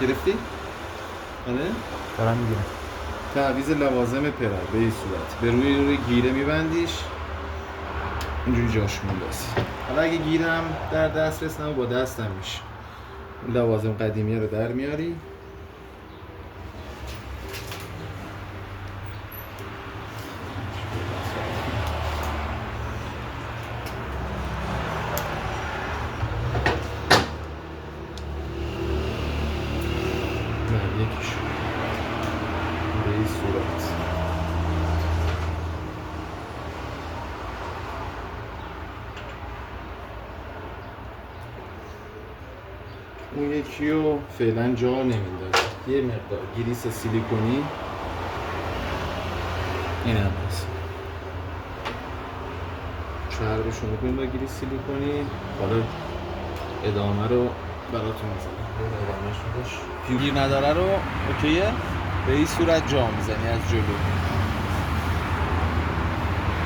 گرفتی؟ آره؟ دارم میگیرم. تعویض لوازم پرر به این صورت به روی گیره میبندیش اینجوری جاش میندازی. حالا اگه گیرم در دسترس نبود با دستم میشه. لوازم قدیمی رو در میاری. یکیش به این صورت اون یکی رو فعلا جا نمیندازی. یه مقدار گریس سیلیکونی این هم هست چربشو میکنیم با گریس سیلیکونی. حالا ادامه رو براتون میزنم. گیر نداره رو اوکیه به این صورت جا میزنی از جلو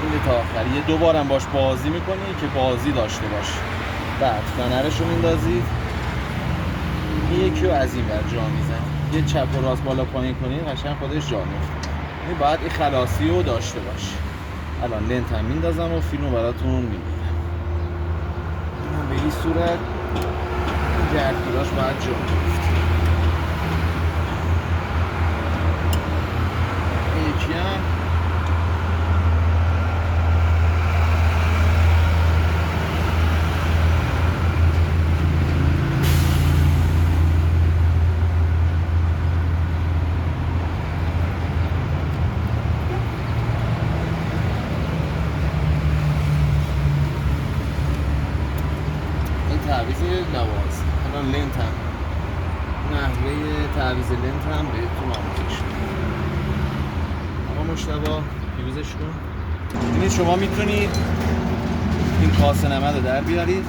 این تا آخر. یه دوبارم باش بازی میکنی که بازی داشته باش. بعد فنرش رو میندازی این یکی رو از این ور جا میزنی. یه چپ و راست بالا پایین کنی قشنگ خودش جا میفته. این باید این خلاصی رو داشته باش. الان لنت هم میندازم و فیلمو براتون میگیرم. به این صورت گردگیراش باید جا میفته. یکی هم این تعویض لوازم. الان لنت هم نحوه تعویض لنت هم بهتون آموزش میدم. آقا مجتبی پیوزش کن. ببینید شما میتونید این کاسه نمد رو در بیارید.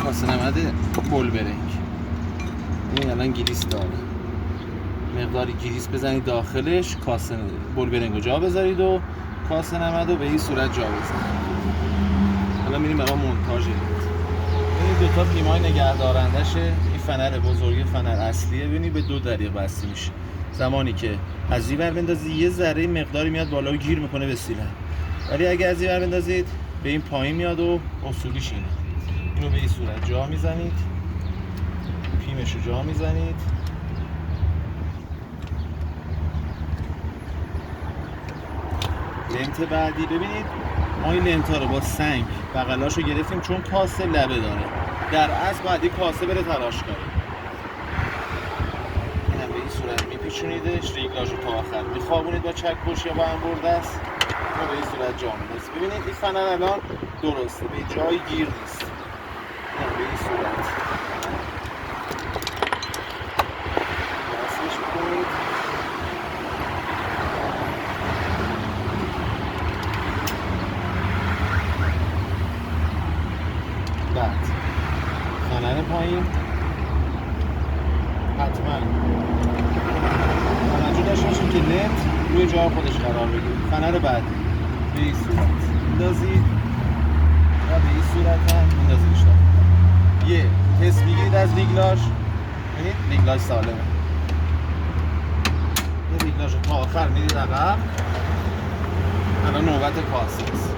کاسه نمد بولبرینگ این الان گریس داره. مقداری گریس بزنید داخلش. کاسه بولبرینگ رو جا بذارید و کاسه نمد رو به این صورت جا بزنید. حالا میریم برای مونتاژ. این دوتا پیمای نگهدارندشه. این فنر بزرگی فنر اصلیه. ببینید به 2 دریغ بسته میشه. زمانی که از این ور بندازید یه ذره مقداری میاد بالا و گیر میکنه به سیلن. ولی اگه از این ور بندازید به این پایین میاد و اصولیش اینه. اینو به این صورت جا میزنید. پیمش رو جا میزنید. لنت بعدی ببینید ما این لنت ها رو با سنگ بغلاشو گرفتیم چون کاسه لبه داره. در اصل باید این کاسه بره تراشکاری. اینم به این صورت میپیچونیدش. ریگلاژ رو تا آخر میخوابونید با چکش یا با انبردست و به این صورت جا میندازید. ببینید این فنر الان درسته به جای گیر نیست. اینم به این صورت وصلش میکنید. بعد فنر پایین حتما توجه داشته باشید که لنت روی جای خودش قرار بگیره. فنر بعدی به این صورت میندازید و به این صورت هم میندازیدش داخل. یه تست میگیرید از ریگلاژ. ببینید ریگلاژ سالمه. یه ریگلاژ رو تا آخر میدید عقب. الان نوبت کاسه است.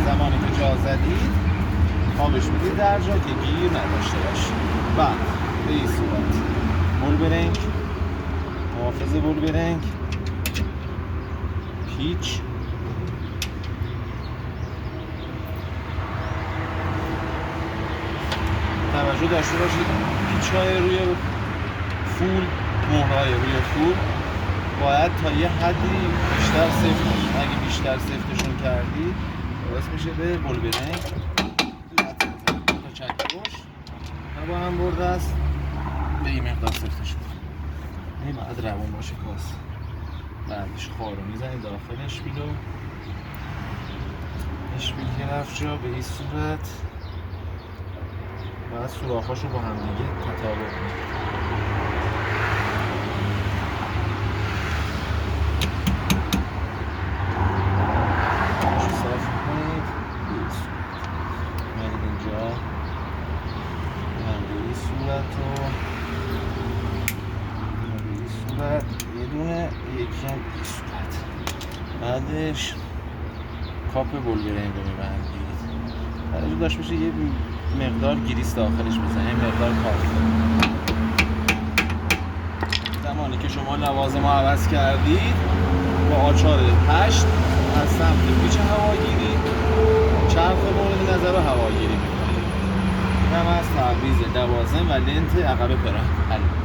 زمانی که جا زدید آبش میدید در جا که گیر نداشته باشه. بعد به این صورت بولبرینگ، محافظ بولبرینگ، پیچ، توجه داشته باشید پیچ‌های روی فول، مهرهای روی فول باید تا یه حدی بیشتر سفت باشه. اگه بیشتر سفتشون کردید باعث میشه به بولبرینگ تا چکش و با هم برده است به این مقدار سفتش بود. این باید روون باشه کاس. بعدش خار رو میزنید داخل اشپیلو. اشپیل که رفت جا به این صورت بعد سوراخ‌هاشو با هم دیگه تطابق میده. صاف کنید میارید اینجا هم به این صورت و به این صورت یه دونه یکی هم این صورت. بعدش کاپ بولگرین رو میبندید. بعدش داشت میشه یه مقدار گریس داخلش بزنید، این مقدار کافیه. زمانی که شما لوازم رو عوض کردید با آچار پشت از سمت پیچ هواگیری چرخ مورد نظر رو هواگیری میکنید. اینم از تعویض لوازم و لنت عقب پرن.